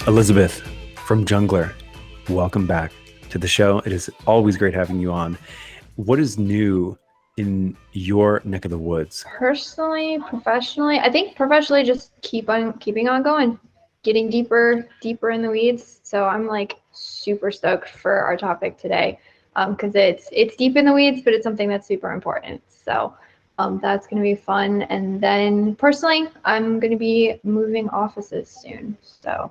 Elizabeth from Jungler, welcome back to the show. It is always great having you on. What is new in your neck of the woods? Personally, professionally, I think professionally just keeping on going, getting deeper in the weeds. So I'm like super stoked for our topic today, because it's deep in the weeds, but it's something that's super important. So that's going to be fun. And then personally, I'm going to be moving offices soon. So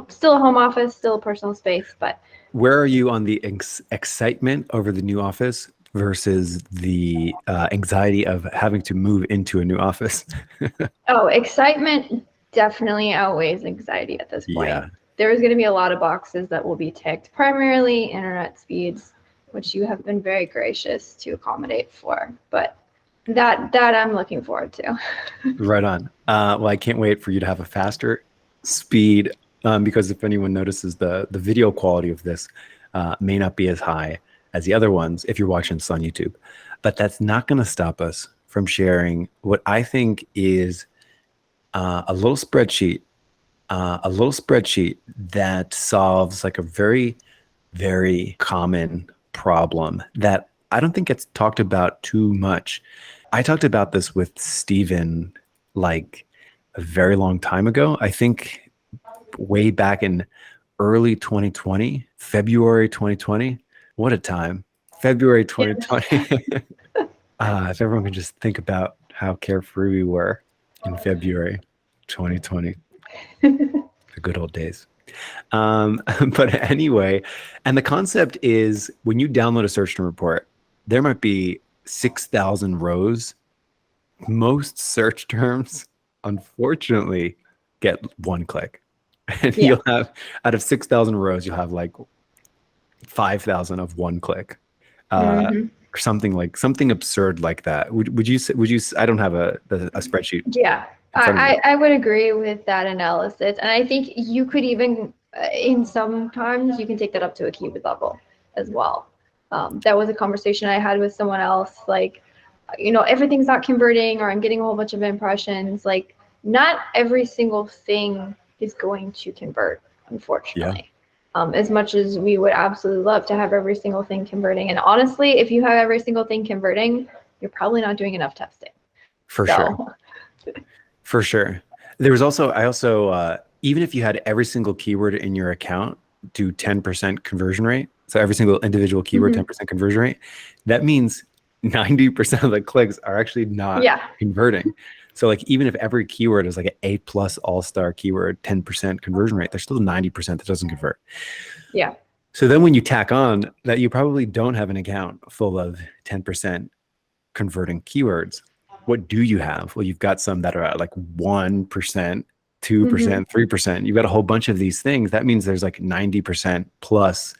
still a home office, still a personal space, but Where are you on the excitement over the new office versus the anxiety of having to move into a new office? oh, excitement definitely outweighs anxiety at this point. Yeah. There's going to be a lot of boxes that will be ticked, primarily internet speeds, which you have been very gracious to accommodate for. But that I'm looking forward to. Right on. Well, I can't wait for you to have a faster speed, because if anyone notices, the video quality of this may not be as high as the other ones if you're watching this on YouTube. But that's not going to stop us from sharing what I think is a little spreadsheet that solves like a very, very common problem that I don't think gets talked about too much. I talked about this with Steven like a very long time ago. I think way back in early 2020, February 2020. What a time. February 2020. If everyone can just think about how carefree we were in February 2020. The good old days. But anyway, and the concept is when you download a search term report, there might be 6,000 rows. Most search terms, unfortunately, get one click. And Yeah. you'll have, out of 6,000 rows, you'll have like 5,000 of one click. Or something absurd like that. Would you I don't have a spreadsheet Yeah, in front of me. I would agree with that analysis. And I think you could even, in sometimes, you can take that up to a keyword level as well. That was a conversation I had with someone else, like, everything's not converting or I'm getting a whole bunch of impressions. Like, not every single thing is going to convert, unfortunately. As much as we would absolutely love to have every single thing converting. And honestly, if you have every single thing converting, you're probably not doing enough testing. For sure. For sure. I also, even if you had every single keyword in your account do 10% conversion rate, so every single individual keyword, 10% conversion rate, that means 90% of the clicks are actually not converting. So like even if every keyword is like an A+ all-star keyword, 10% conversion rate, there's still 90% that doesn't convert. Yeah. So then when you tack on that, you probably don't have an account full of 10% converting keywords. What do you have? Well, you've got some that are at like 1%, 2%, 3%. You've got a whole bunch of these things. That means there's like 90% plus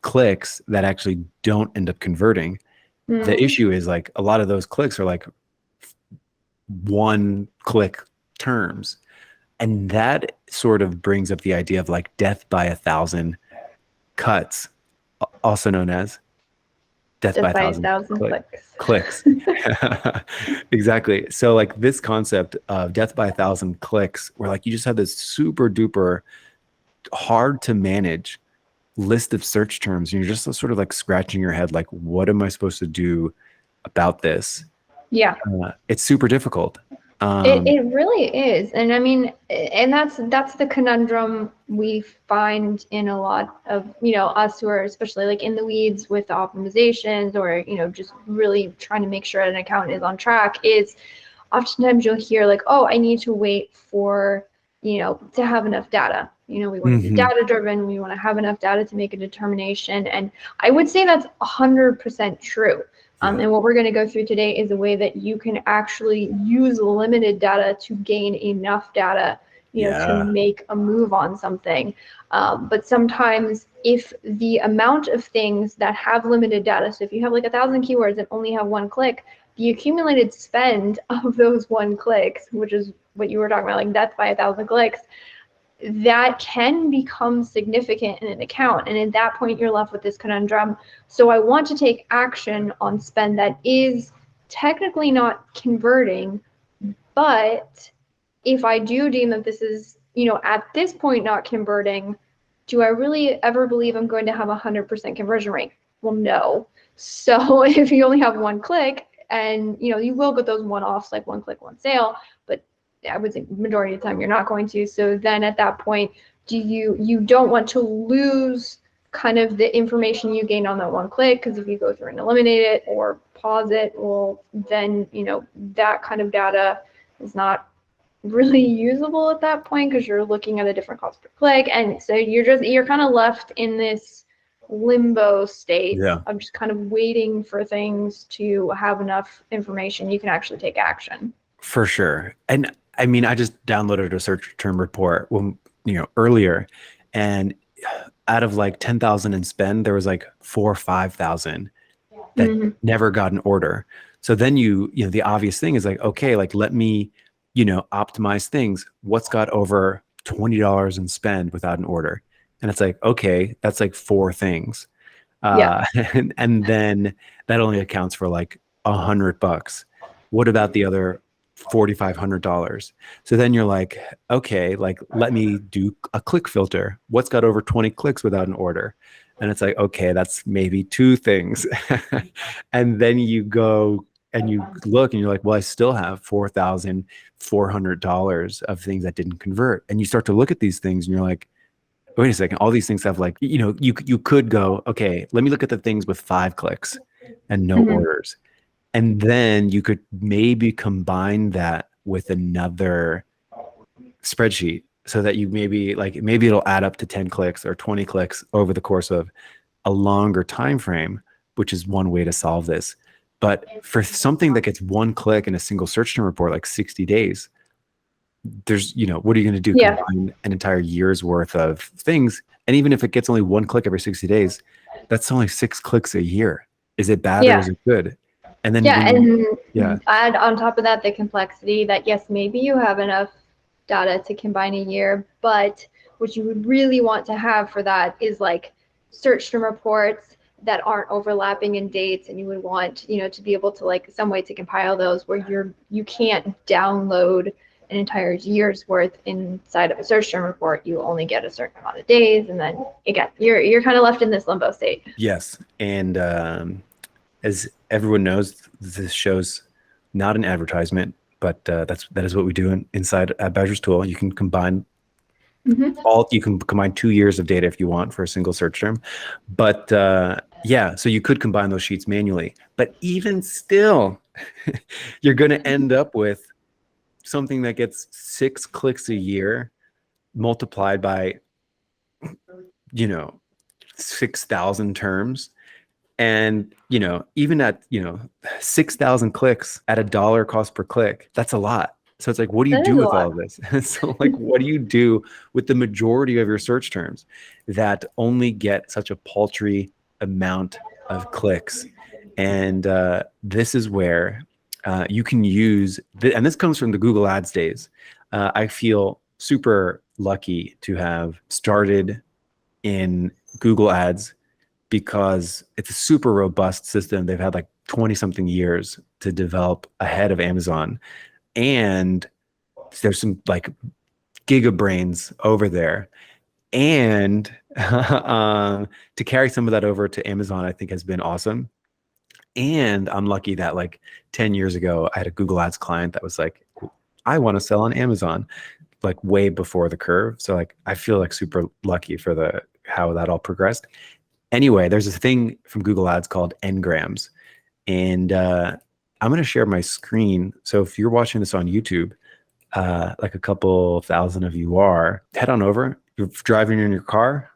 clicks that actually don't end up converting. The issue is like a lot of those clicks are like one click terms. And that sort of brings up the idea of like death by 1,000 cuts, also known as death by 1,000 clicks. Exactly. So like this concept of death by 1,000 clicks, where like you just have this super duper hard to manage list of search terms, and you're just sort of like scratching your head, like, what am I supposed to do about this? Yeah. It's super difficult. It really is. And I mean, and that's the conundrum we find in a lot of, us who are especially like in the weeds with the optimizations or, just really trying to make sure an account is on track, is oftentimes you'll hear like, oh, I need to wait for, to have enough data. We want to be data driven. We want to have enough data to make a determination. And I would say that's 100% true. And what we're going to go through today is a way that you can actually use limited data to gain enough data, to make a move on something. But sometimes if the amount of things that have limited data, so if you have like 1,000 keywords and only have one click, the accumulated spend of those one clicks, which is what you were talking about, like death by 1,000 clicks, that can become significant in an account. And at that point, you're left with this conundrum. So I want to take action on spend that is technically not converting, but if I do deem that this is at this point not converting, do I really ever believe I'm going to have 100% conversion rate? Well, no. So if you only have one click, and you will get those one-offs, like one click, one sale, but I would say majority of the time you're not going to. So then at that point, you don't want to lose kind of the information you gained on that one click, because if you go through and eliminate it or pause it, well, then that kind of data is not really usable at that point, because you're looking at a different cost per click, and so you're kind of left in this limbo state of just kind of waiting for things to have enough information you can actually take action. For sure. And I mean, I just downloaded a search term report earlier, and out of like 10,000 in spend, there was like 4,000 or 5,000 that never got an order. So then the obvious thing is like, okay, like let me optimize things. What's got over $20 in spend without an order? And it's like, okay, that's like 4 things. And then that only accounts for like $100. What about the other $4,500? So then you're like, okay, like let me do a click filter. What's got over 20 clicks without an order? And it's like, okay, that's maybe 2 things. And then you go and you look and you're like, well, I still have $4,400 of things that didn't convert. And you start to look at these things and you're like, wait a second, all these things have like, you could go, okay, let me look at the things with 5 clicks and no orders. And then you could maybe combine that with another spreadsheet, so that you maybe it'll add up to 10 clicks or 20 clicks over the course of a longer time frame, which is one way to solve this. But for something that gets 1 click in a single search term report, like 60 days, there's, what are you going to do? Combine an entire year's worth of things. And even if it gets only 1 click every 60 days, that's only 6 clicks a year. Is it bad or is it good? And then add on top of that the complexity that, yes, maybe you have enough data to combine a year, but what you would really want to have for that is like search term reports that aren't overlapping in dates, and you would want to be able to like some way to compile those where you can't download an entire year's worth inside of a search term report. You only get a certain amount of days, and then again you're kind of left in this limbo state. Yes. And as everyone knows, this show's not an advertisement, but that is what we do inside Badger's tool. You can combine you can combine 2 years of data if you want for a single search term. But so you could combine those sheets manually. But even still, you're going to end up with something that gets 6 clicks a year multiplied by 6,000 terms. And even at 6,000 clicks at $1 cost per click, that's a lot. So it's like, what do you do with all of this? So like, what do you do with the majority of your search terms that only get such a paltry amount of clicks? And this is where you can use, and this comes from the Google Ads days. I feel super lucky to have started in Google Ads, because it's a super robust system. They've had like 20 something years to develop ahead of Amazon. And there's some like gigabrains over there. And to carry some of that over to Amazon, I think has been awesome. And I'm lucky that like 10 years ago, I had a Google Ads client that was like, I want to sell on Amazon, like way before the curve. So like, I feel like super lucky for how that all progressed. Anyway, there's this thing from Google Ads called Ngrams. And I'm going to share my screen. So if you're watching this on YouTube, like a couple thousand of you are, head on over. You're driving in your car,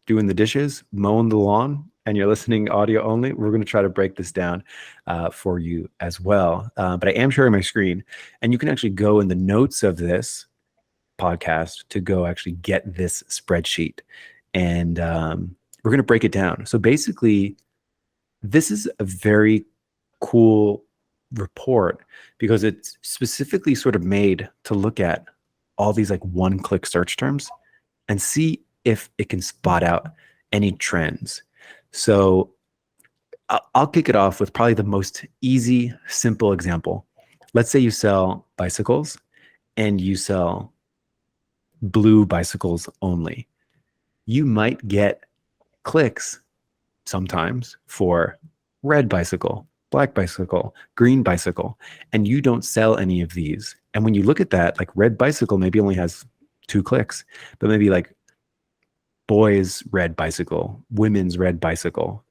doing the dishes, mowing the lawn, and you're listening audio only. We're going to try to break this down for you as well. But I am sharing my screen. And you can actually go in the notes of this podcast to go actually get this spreadsheet. And we're going to break it down. So basically, this is a very cool report because it's specifically sort of made to look at all these like 1-click search terms and see if it can spot out any trends. So I'll kick it off with probably the most easy, simple example. Let's say you sell bicycles and you sell blue bicycles only. You might get clicks sometimes for red bicycle, black bicycle, green bicycle, and you don't sell any of these. And when you look at that, like red bicycle maybe only has 2 clicks, but maybe like boys red bicycle, women's red bicycle,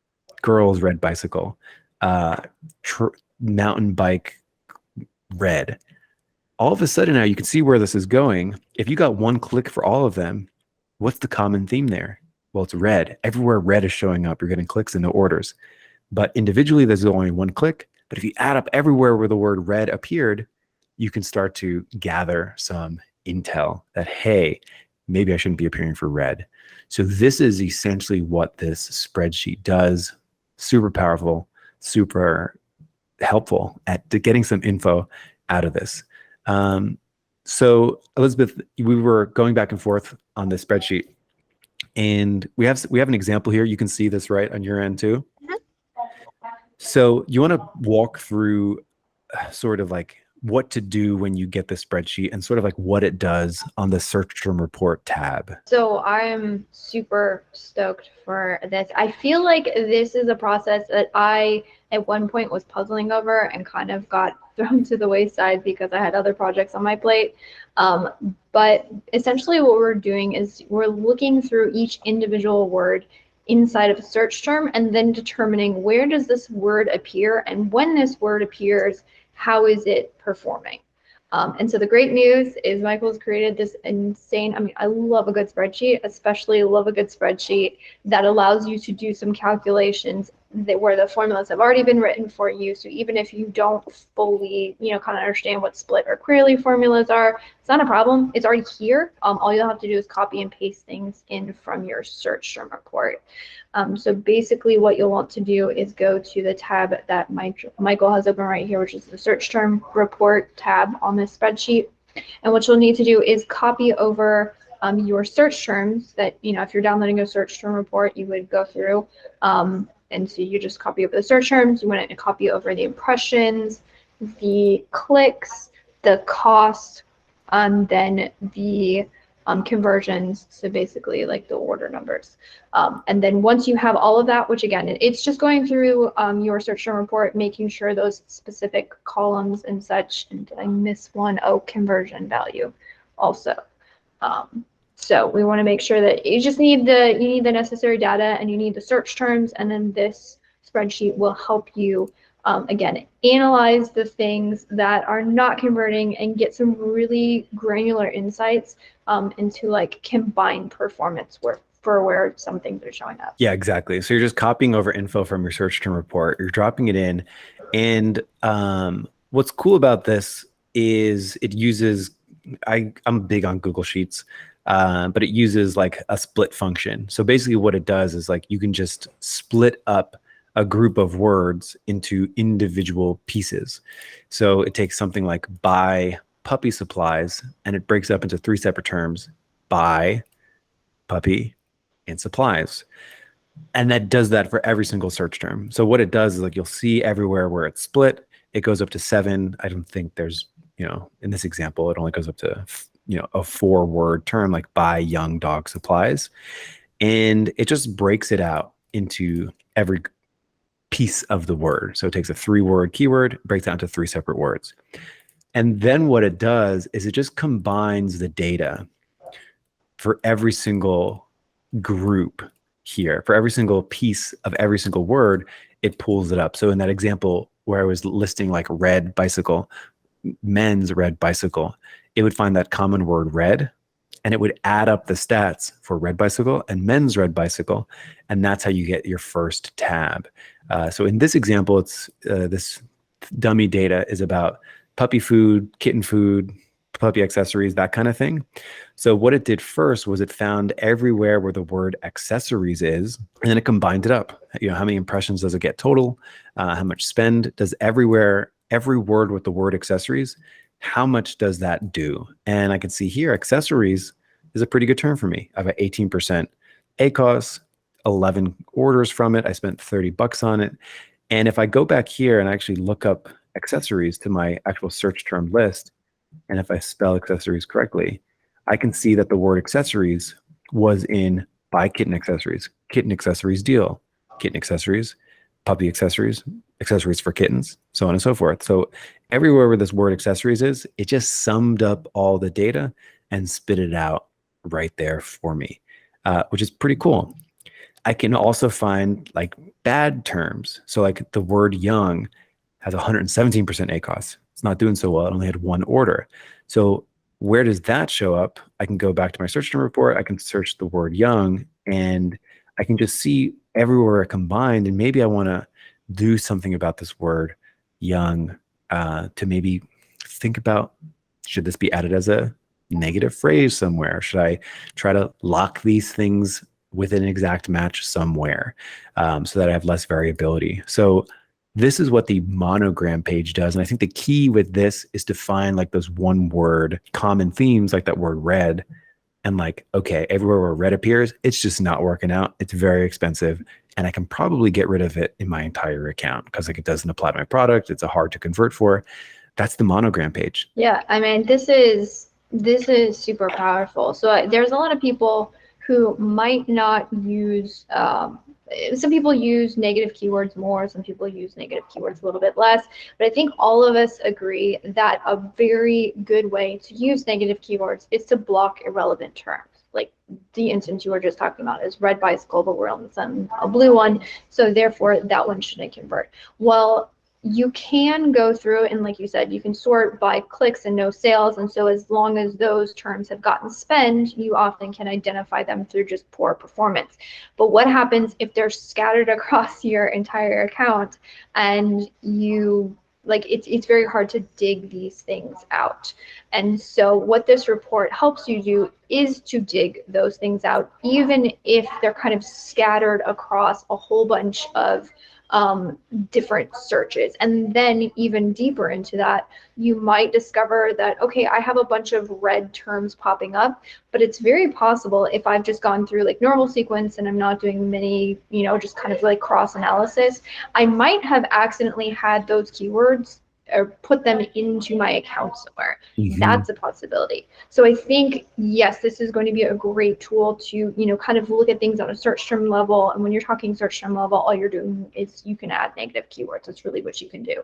girls red bicycle, mountain bike red. All of a sudden now you can see where this is going. If you got 1 click for all of them, what's the common theme there? Well, it's red. Everywhere red is showing up, you're getting clicks into orders. But individually, there's only 1 click. But if you add up everywhere where the word red appeared, you can start to gather some intel that, hey, maybe I shouldn't be appearing for red. So this is essentially what this spreadsheet does. Super powerful, super helpful at getting some info out of this. So Elizabeth, we were going back and forth on this spreadsheet, and we have an example here. You can see this right on your end too. So you want to walk through sort of like what to do when you get the spreadsheet and sort of like what it does on the search term report tab. So I'm super stoked for this. I feel like this is a process that I at one point was puzzling over and kind of got thrown to the wayside because I had other projects on my plate. But essentially what we're doing is we're looking through each individual word inside of a search term and then determining where does this word appear, and when this word appears, how is it performing? And so the great news is Michael's created this insane, I mean, I love a good spreadsheet, especially love a good spreadsheet that allows you to do some calculations where the formulas have already been written for you. So even if you don't fully, kind of understand what split or query formulas are, it's not a problem. It's already here. All you'll have to do is copy and paste things in from your search term report. So basically what you'll want to do is go to the tab that Michael has open right here, which is the search term report tab on this spreadsheet. And what you'll need to do is copy over your search terms that, if you're downloading a search term report, you would go through. And so you just copy over the search terms. You want to copy over the impressions, the clicks, the cost, then the conversions, so basically like the order numbers. And then once you have all of that, which again, it's just going through your search term report, making sure those specific columns and such, and did I miss one? Oh, conversion value also. So we want to make sure that you just need the necessary data, and you need the search terms, and then this spreadsheet will help you again analyze the things that are not converting and get some really granular insights into like combined performance for where some things are showing up. Yeah, exactly. So you're just copying over info from your search term report, you're dropping it in, and what's cool about this is it uses, I'm big on Google Sheets, but it uses like a split function. So basically what it does is like you can just split up a group of words into individual pieces. So it takes something like buy puppy supplies, and it breaks up into 3 separate terms: buy, puppy, and supplies. And that does that for every single search term. So what it does is like you'll see everywhere where it's split, it goes up to 7. I don't think there's, in this example, it only goes up to, a 4-word term like buy young dog supplies. And it just breaks it out into every piece of the word. So it takes a 3-word keyword, breaks it down to 3 separate words. And then what it does is it just combines the data for every single group here. For every single piece of every single word, it pulls it up. So in that example where I was listing like red bicycle, men's red bicycle, it would find that common word red, and it would add up the stats for red bicycle and men's red bicycle. And that's how you get your first tab. So in this example, it's this dummy data is about puppy food, kitten food, puppy accessories, that kind of thing. So what it did first was it found everywhere where the word accessories is, and then it combined it up. How many impressions does it get total? How much spend does every word with the word accessories, how much does that do? And I can see here, accessories is a pretty good term for me. I've got 18% ACOS, 11 orders from it. I spent $30 on it. And if I go back here and actually look up accessories to my actual search term list, and if I spell accessories correctly, I can see that the word accessories was in buy kitten accessories deal, kitten accessories, puppy accessories, accessories for kittens, so on and so forth. So everywhere where this word accessories is, it just summed up all the data and spit it out right there for me, which is pretty cool. I can also find like bad terms. So like the word young has 117% ACOS. It's not doing so well. It only had one order. So where does that show up? I can go back to my search term report. I can search the word young and I can just see everywhere it combined. And maybe I want to do something about this word young to maybe think about, should this be added as a negative phrase somewhere? Should I try to lock these things with an exact match somewhere so that I have less variability? So this is what the monogram page does. And I think the key with this is to find like those one word common themes, like that word red. And like, okay, everywhere where red appears, it's just not working out. It's very expensive. And I can probably get rid of it in my entire account because like it doesn't apply to my product. It's a hard to convert for. That's the monogram page. Yeah, I mean, this is super powerful. So there's a lot of people who might not use, some people use negative keywords more, some people use negative keywords a little bit less, but I think all of us agree that a very good way to use negative keywords is to block irrelevant terms. Like the instance you were just talking about is red bicycle, but we're on a blue one, so therefore that one shouldn't convert. Well, you can go through and like you said, you can sort by clicks and no sales. And so as long as those terms have gotten spend, you often can identify them through just poor performance. But what happens if they're scattered across your entire account and you like it's very hard to dig these things out. And so what this report helps you do is to dig those things out, even if they're kind of scattered across a whole bunch of different searches. And then even deeper into that, you might discover that, okay, I have a bunch of red terms popping up, but it's very possible if I've just gone through like normal sequence and I'm not doing many, just kind of like cross analysis, I might have accidentally had those keywords or put them into my account somewhere. Mm-hmm. That's a possibility. So I think, yes, this is going to be a great tool to, kind of look at things on a search term level. And when you're talking search term level, all you're doing is you can add negative keywords. That's really what you can do.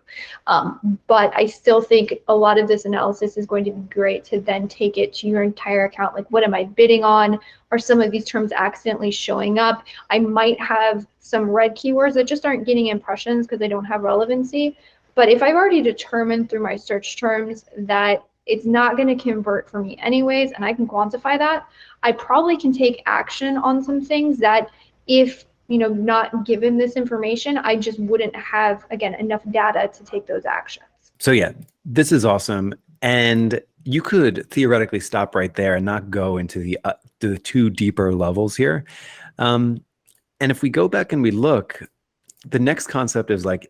But I still think a lot of this analysis is going to be great to then take it to your entire account. Like, what am I bidding on? Are some of these terms accidentally showing up? I might have some red keywords that just aren't getting impressions because they don't have relevancy. But if I've already determined through my search terms that it's not going to convert for me anyways, and I can quantify that, I probably can take action on some things that if, not given this information, I just wouldn't have, again, enough data to take those actions. So yeah, this is awesome. And you could theoretically stop right there and not go into the two deeper levels here. And if we go back and we look, the next concept is like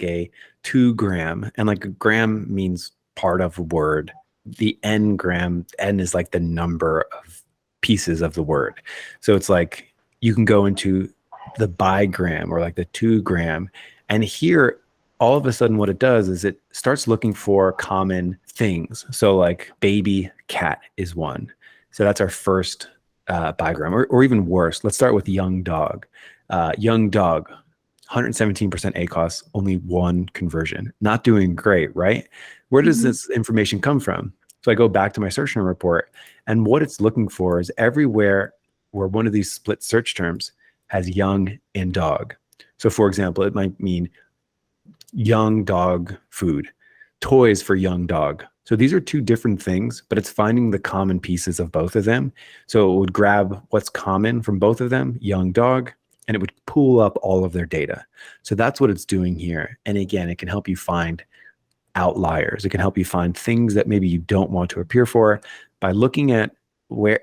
a 2 gram, and like a gram means part of a word. The n gram, n is like the number of pieces of the word. So it's like you can go into the bigram or like the 2 gram, and here all of a sudden what it does is it starts looking for common things. So like baby cat is one. So that's our first bigram, or even worse. Let's start with young dog. Young dog. 117% ACOS, only one conversion. Not doing great, right? Where does this information come from? So I go back to my search term report, and what it's looking for is everywhere where one of these split search terms has young and dog. So for example, it might mean young dog food, toys for young dog. So these are two different things, but it's finding the common pieces of both of them. So it would grab what's common from both of them, young dog, and it would pull up all of their data. So that's what it's doing here. And again, it can help you find outliers. It can help you find things that maybe you don't want to appear for by looking at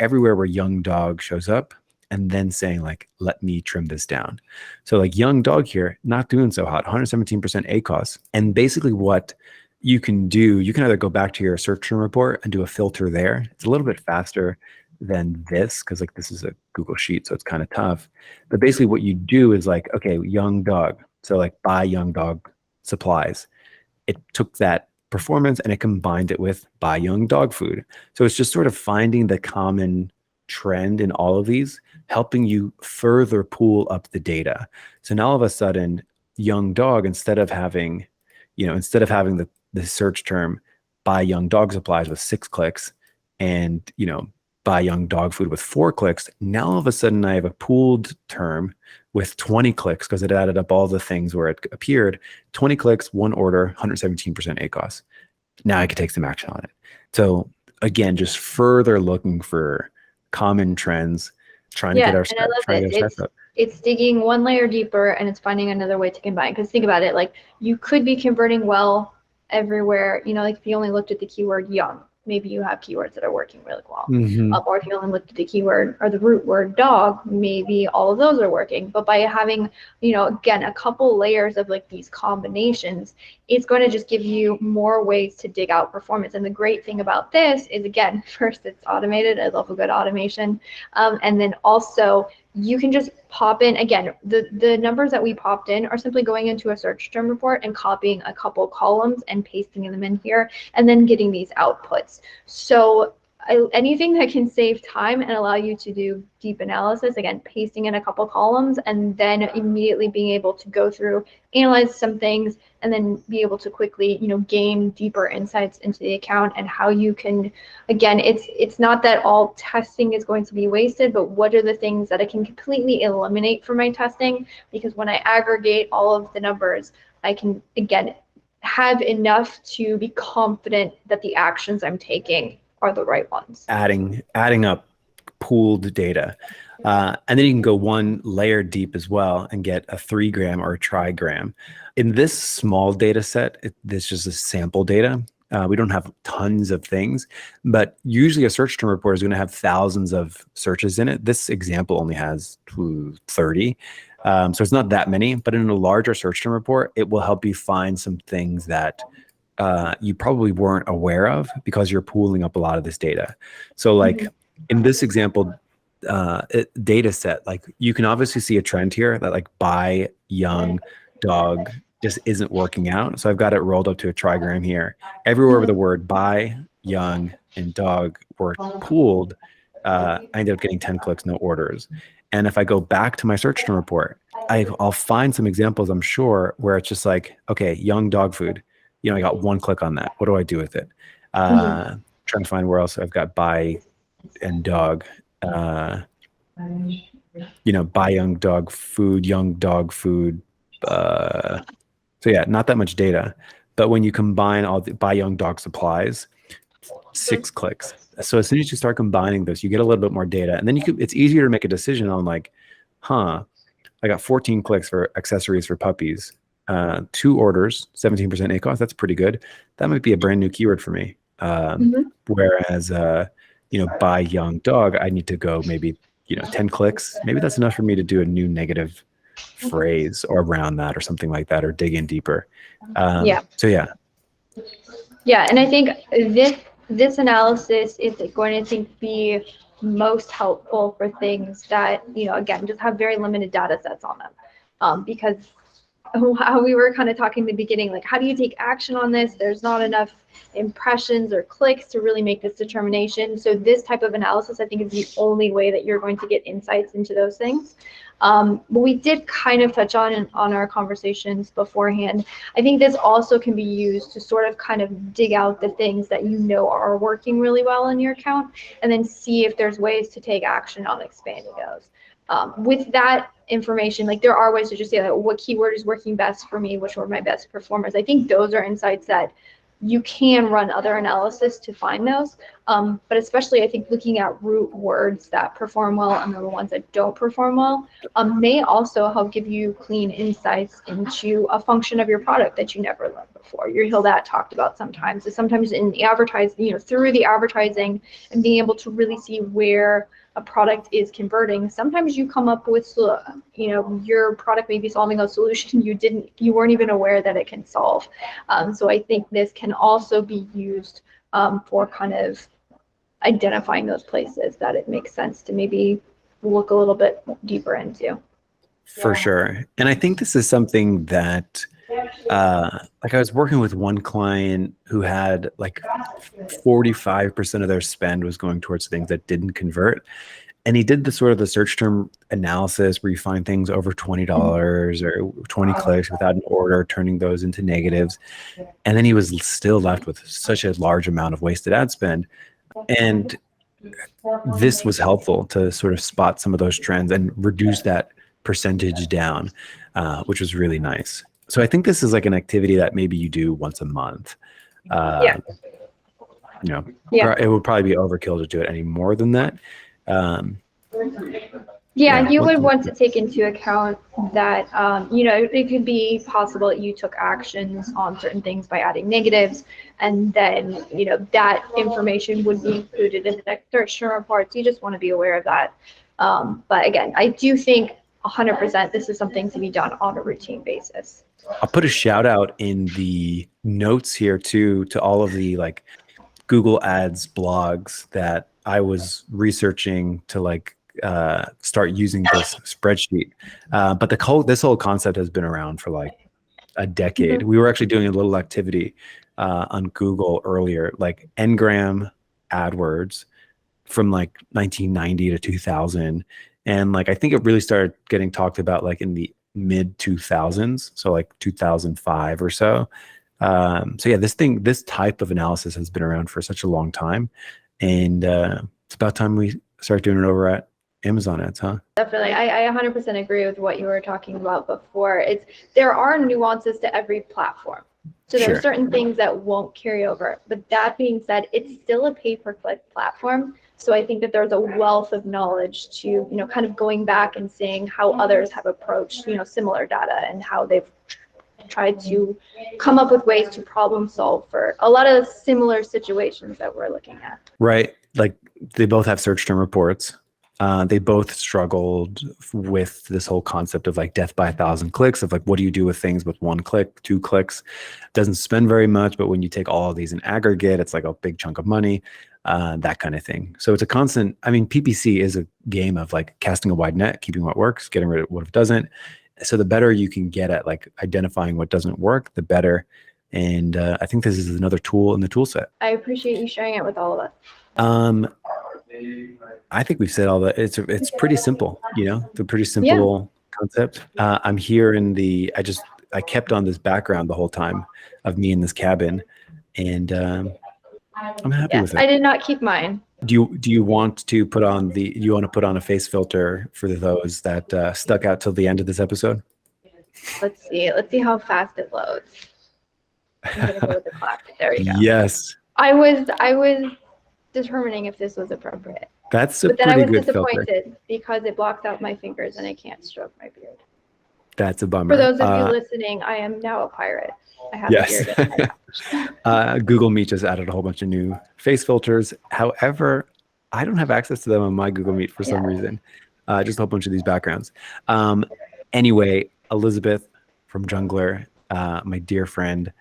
everywhere where young dog shows up and then saying like, let me trim this down. So like young dog here, not doing so hot, 117% ACOS. And basically what you can do, you can either go back to your search term report and do a filter there. It's a little bit faster than this because like this is a Google sheet, so it's kind of tough. But basically what you do is like, okay, young dog. So like buy young dog supplies. It took that performance, and it combined it with buy young dog food. So it's just sort of finding the common trend in all of these, helping you further pull up the data. So now all of a sudden, young dog, instead of having the search term buy young dog supplies with 6 clicks and, buy young dog food with 4 clicks, now all of a sudden I have a pooled term with 20 clicks because it added up all the things where it appeared. 20 clicks, one order, 117% ACOS. Now I can take some action on it. So again, just further looking for common trends, trying to get our and I love this. It's digging one layer deeper and it's finding another way to combine. Because think about it, like you could be converting well everywhere. Like if you only looked at the keyword young, maybe you have keywords that are working really well. Or if you only looked at the keyword or the root word dog, maybe all of those are working. But by having, again, a couple layers of like these combinations, it's going to just give you more ways to dig out performance. And the great thing about this is, again, first, it's automated. I love a good automation. And then also, you can just pop in, again, the numbers that we popped in are simply going into a search term report and copying a couple columns and pasting them in here and then getting these outputs. So anything that can save time and allow you to do deep analysis, again, pasting in a couple columns and then immediately being able to go through, analyze some things, and then be able to quickly, gain deeper insights into the account and how you can, again, it's not that all testing is going to be wasted, but what are the things that I can completely eliminate from my testing? Because when I aggregate all of the numbers, I can, again, have enough to be confident that the actions I'm taking are the right ones. Adding up pooled data. And then you can go one layer deep as well and get a 3 gram or a trigram. In this small data set, this is just a sample data. We don't have tons of things, but usually a search term report is going to have thousands of searches in it. This example only has 30. So it's not that many, but in a larger search term report, it will help you find some things that you probably weren't aware of because you're pooling up a lot of this data. So like in this example data set, like you can obviously see a trend here that like buy young dog just isn't working out. So I've got it rolled up to a trigram here. Everywhere where the word buy, young, and dog were pooled, I ended up getting 10 clicks, no orders. And if I go back to my search term report, I'll find some examples, I'm sure, where it's just like, okay, young dog food. I got 1 click on that. What do I do with it? Trying to find where else I've got buy and dog. Buy young dog food. So yeah, not that much data. But when you combine all the buy young dog supplies, 6 clicks. So as soon as you start combining those, you get a little bit more data. And then it's easier to make a decision on like, I got 14 clicks for accessories for puppies. 2 orders, 17% ACOS. That's pretty good. That might be a brand new keyword for me. Whereas, buy young dog, I need to go maybe, 10 clicks. Maybe that's enough for me to do a new negative phrase or around that or something like that, or dig in deeper. So yeah. Yeah. And I think this analysis is going to be most helpful for things that, again, just have very limited data sets on them. Because how we were kind of talking in the beginning, like how do you take action on this? There's not enough impressions or clicks to really make this determination. So this type of analysis, I think, is the only way that you're going to get insights into those things. But we did kind of touch on our conversations beforehand. I think this also can be used to sort of kind of dig out the things that are working really well in your account, and then see if there's ways to take action on expanding those. With that information, like there are ways to just say like, what keyword is working best for me, which were my best performers. I think those are insights that you can run other analysis to find those. But especially I think looking at root words that perform well and the ones that don't perform well may also help give you clean insights into a function of your product that you never learned before. You'll hear that talked about sometimes. So sometimes in the advertising, through the advertising and being able to really see where a product is converting, sometimes you come up with, your product may be solving a solution you weren't even aware that it can solve. So I think this can also be used for kind of identifying those places that it makes sense to maybe look a little bit deeper into. For sure. And I think this is something that Like I was working with one client who had like 45% of their spend was going towards things that didn't convert. And he did the sort of the search term analysis where you find things over $20 or 20 clicks without an order, turning those into negatives. And then he was still left with such a large amount of wasted ad spend. And this was helpful to sort of spot some of those trends and reduce that percentage down, which was really nice. So I think this is like an activity that maybe you do once a month. Yeah. You know, Yeah. it would probably be overkill to do it any more than that. Yeah, you would want to take into account that, you know, it could be possible that you took actions on certain things by adding negatives, and then, you know, that information would be included in the next search term reports. You just want to be aware of that. But again, I do think 100% this is something to be done on a routine basis. I'll put a shout out in the notes here too to all of the like Google Ads blogs that I was researching to like start using this spreadsheet. But this whole concept has been around for like a decade. We were actually doing a little activity on Google earlier, like Ngram AdWords from like 1990 to 2000. And like, I think it really started getting talked about like in the mid 2000s. So like 2005 or so. So yeah, this type of analysis has been around for such a long time. And it's about time we start doing it over at Amazon Ads, huh? Definitely. I 100% agree with what you were talking about before. There are nuances to every platform. So there are certain things that won't carry over. But that being said, it's still a pay-per-click platform. So I think that there's a wealth of knowledge to, you know, kind of going back and seeing how others have approached, you know, similar data and how they've tried to come up with ways to problem solve for a lot of similar situations that we're looking at. Right. Like they both have search term reports. They both struggled with this whole concept of like death by 1,000 clicks of like, what do you do with things with 1 click, 2 clicks? Doesn't spend very much, but when you take all of these in aggregate, it's like a big chunk of money, that kind of thing. So it's a constant, I mean, PPC is a game of like casting a wide net, keeping what works, getting rid of what doesn't. So the better you can get at like identifying what doesn't work, the better. And I think this is another tool in the tool set. I appreciate you sharing it with all of us. I think we've said all that. It's pretty simple, you know, it's a pretty simple concept. I'm here in I kept on this background the whole time of me in this cabin, and I'm happy with it. I did not keep mine. Do you want to put on a face filter for those that stuck out till the end of this episode? Let's see how fast it loads. I'm gonna go with the clock. There you go. Yes. I was determining if this was appropriate. That's a but then pretty I was good disappointed filter. Because it blocks out my fingers and I can't stroke my beard. That's a bummer. For those of you listening, I am now a pirate. I have a beard. Google Meet just added a whole bunch of new face filters. However, I don't have access to them on my Google Meet for some reason. Just a whole bunch of these backgrounds. Anyway, Elizabeth from Jungler, my dear friend,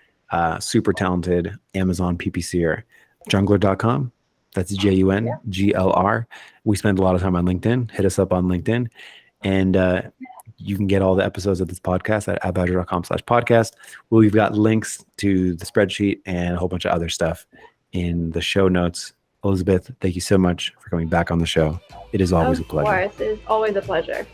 super talented Amazon PPCer, jungler.com. That's JUNGLR. We spend a lot of time on LinkedIn. Hit us up on LinkedIn. And you can get all the episodes of this podcast at adbadger.com/podcast. We've got links to the spreadsheet and a whole bunch of other stuff in the show notes. Elizabeth, thank you so much for coming back on the show. It is always a pleasure. Of course, it is always a pleasure.